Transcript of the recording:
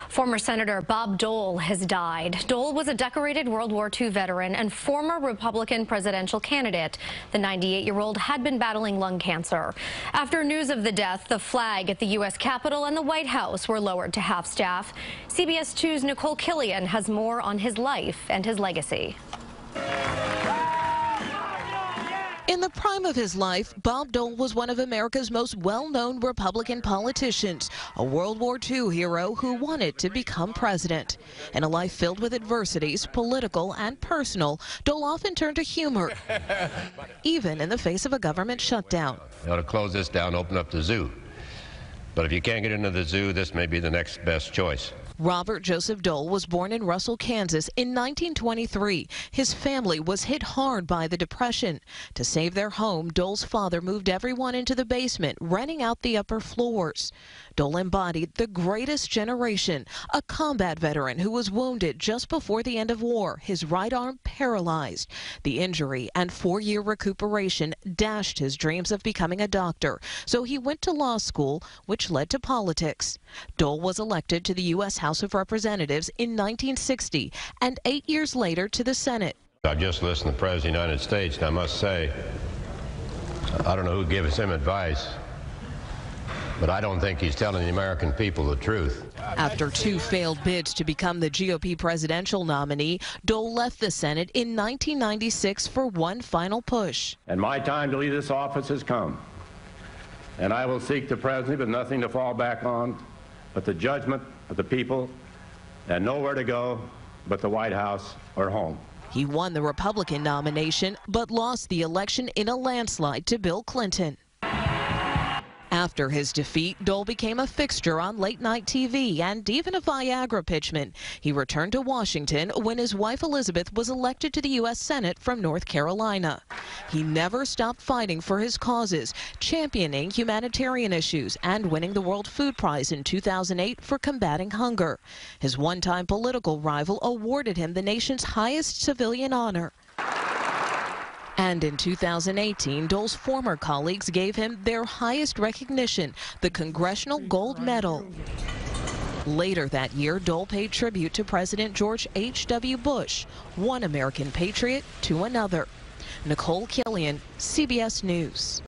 Former Senator Bob Dole has died. Dole was a decorated World War II veteran and former Republican presidential candidate. The 98-year-old had been battling lung cancer. After news of the death, the flag at the U.S. Capitol and the White House were lowered to half-staff. CBS 2's Nicole Killion has more on his life and his legacy. In the prime of his life, Bob Dole was one of America's most well-known Republican politicians, a World War II hero who wanted to become president. In a life filled with adversities, political and personal, Dole often turned to humor, even in the face of a government shutdown. You ought to close this down, open up the zoo. But if you can't get into the zoo, this may be the next best choice. Robert Joseph Dole was born in Russell, Kansas in 1923. His family was hit hard by the Depression. To save their home, Dole's father moved everyone into the basement, renting out the upper floors. Dole embodied the greatest generation, a combat veteran who was wounded just before the end of war, his right arm paralyzed. The injury and 4-year recuperation dashed his dreams of becoming a doctor, so he went to law school, which led to politics. Dole was elected to the U.S. House of Representatives in 1960 and 8 years later to the Senate. I've just listened to the President of the United States, and I must say, I don't know who gives him advice, but I don't think he's telling the American people the truth. After 2 failed bids to become the GOP presidential nominee, Dole left the Senate in 1996 for one final push. And my time to leave this office has come, and I will seek the presidency with nothing to fall back on but the judgment of the people, and nowhere to go but the White House or home. He won the Republican nomination, but lost the election in a landslide to Bill Clinton. After his defeat, Dole became a fixture on late-night TV and even a Viagra pitchman. He returned to Washington when his wife Elizabeth was elected to the U.S. Senate from North Carolina. He never stopped fighting for his causes, championing humanitarian issues and winning the World Food Prize in 2008 for combating hunger. His one-time political rival awarded him the nation's highest civilian honor. And in 2018, Dole's former colleagues gave him their highest recognition, the Congressional Gold Medal. Later that year, Dole paid tribute to President George H.W. Bush, one American patriot to another. Nicole Killion, CBS News.